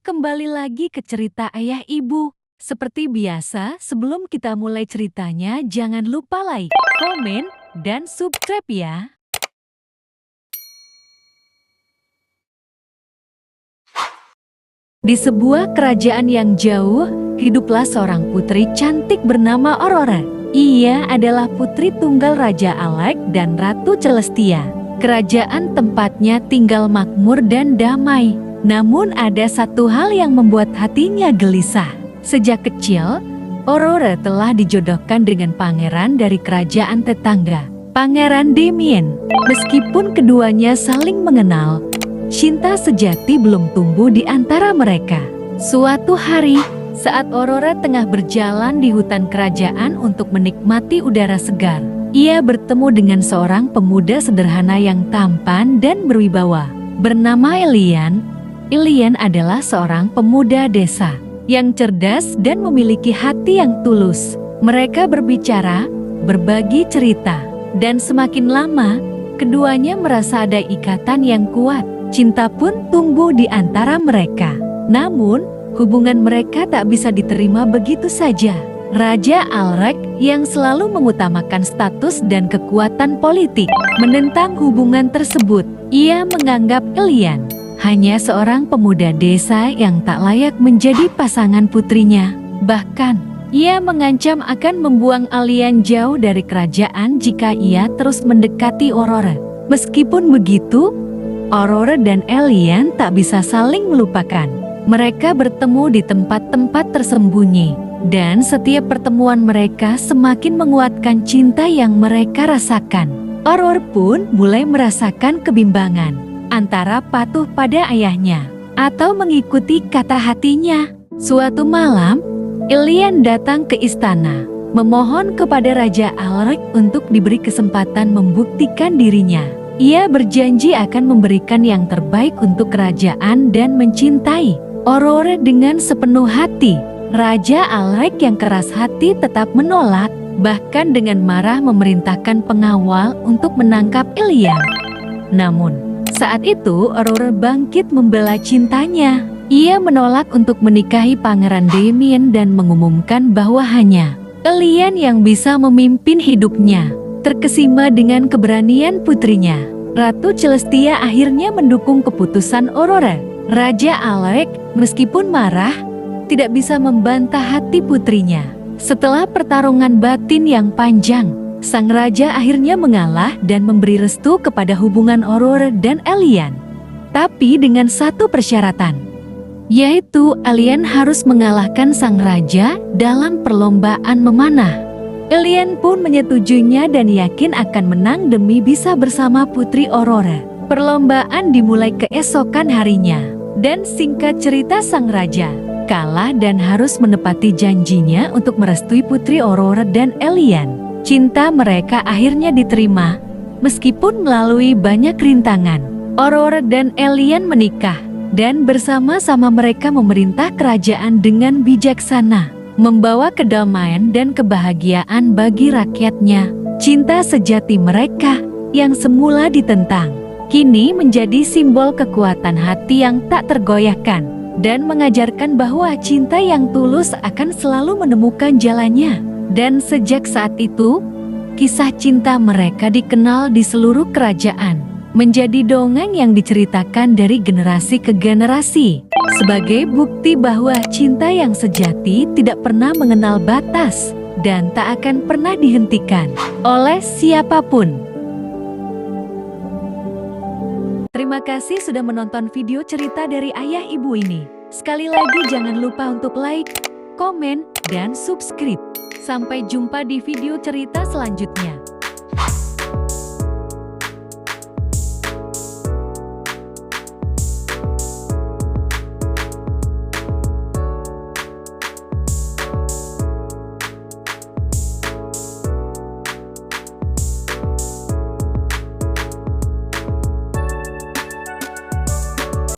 kembali lagi ke cerita ayah ibu. Seperti biasa, sebelum kita mulai ceritanya, jangan lupa like, komen, dan subscribe ya. Di sebuah kerajaan yang jauh, hiduplah seorang putri cantik bernama Aurora. Ia adalah putri tunggal Raja Alec dan Ratu Celestia. Kerajaan tempatnya tinggal makmur dan damai. Namun ada satu hal yang membuat hatinya gelisah. Sejak kecil, Aurora telah dijodohkan dengan pangeran dari kerajaan tetangga, Pangeran Damien. Meskipun keduanya saling mengenal, cinta sejati belum tumbuh di antara mereka. Suatu hari, saat Aurora tengah berjalan di hutan kerajaan untuk menikmati udara segar, ia bertemu dengan seorang pemuda sederhana yang tampan dan berwibawa, bernama Elian. Elian adalah seorang pemuda desa yang cerdas dan memiliki hati yang tulus. Mereka berbicara, berbagi cerita, dan semakin lama, keduanya merasa ada ikatan yang kuat. Cinta pun tumbuh di antara mereka. Namun, hubungan mereka tak bisa diterima begitu saja. Raja Alec yang selalu mengutamakan status dan kekuatan politik menentang hubungan tersebut. Ia menganggap Elian hanya seorang pemuda desa yang tak layak menjadi pasangan putrinya. Bahkan, ia mengancam akan membuang Elian jauh dari kerajaan jika ia terus mendekati Aurora. Meskipun begitu, Aurora dan Elian tak bisa saling melupakan. Mereka bertemu di tempat-tempat tersembunyi, dan setiap pertemuan mereka semakin menguatkan cinta yang mereka rasakan. Aurora pun mulai merasakan kebimbangan antara patuh pada ayahnya atau mengikuti kata hatinya. Suatu malam, Elian datang ke istana, memohon kepada Raja Alec untuk diberi kesempatan membuktikan dirinya. Ia berjanji akan memberikan yang terbaik untuk kerajaan dan mencintai Aurora dengan sepenuh hati. Raja Alec yang keras hati tetap menolak, bahkan dengan marah memerintahkan pengawal untuk menangkap Elian. Namun, saat itu Aurora bangkit membela cintanya. Ia menolak untuk menikahi Pangeran Damien dan mengumumkan bahwa hanya Elian yang bisa memimpin hidupnya. Terkesima dengan keberanian putrinya, Ratu Celestia akhirnya mendukung keputusan Aurora. Raja Alec, meskipun marah, tidak bisa membantah hati putrinya. Setelah pertarungan batin yang panjang, sang raja akhirnya mengalah dan memberi restu kepada hubungan Aurora dan Elian. Tapi dengan satu persyaratan, yaitu Elian harus mengalahkan sang raja dalam perlombaan memanah. Elian pun menyetujuinya dan yakin akan menang demi bisa bersama putri Aurora. Perlombaan dimulai keesokan harinya, dan singkat cerita sang raja kalah dan harus menepati janjinya untuk merestui putri Aurora dan Elian. Cinta mereka akhirnya diterima, meskipun melalui banyak rintangan. Aurora dan Elian menikah, dan bersama-sama mereka memerintah kerajaan dengan bijaksana, membawa kedamaian dan kebahagiaan bagi rakyatnya. Cinta sejati mereka yang semula ditentang, kini menjadi simbol kekuatan hati yang tak tergoyahkan, dan mengajarkan bahwa cinta yang tulus akan selalu menemukan jalannya. Dan sejak saat itu, kisah cinta mereka dikenal di seluruh kerajaan, menjadi dongeng yang diceritakan dari generasi ke generasi, sebagai bukti bahwa cinta yang sejati tidak pernah mengenal batas dan tak akan pernah dihentikan oleh siapapun. Terima kasih sudah menonton video cerita dari ayah ibu ini. Sekali lagi jangan lupa untuk like, komen, dan subscribe. Sampai jumpa di video cerita selanjutnya.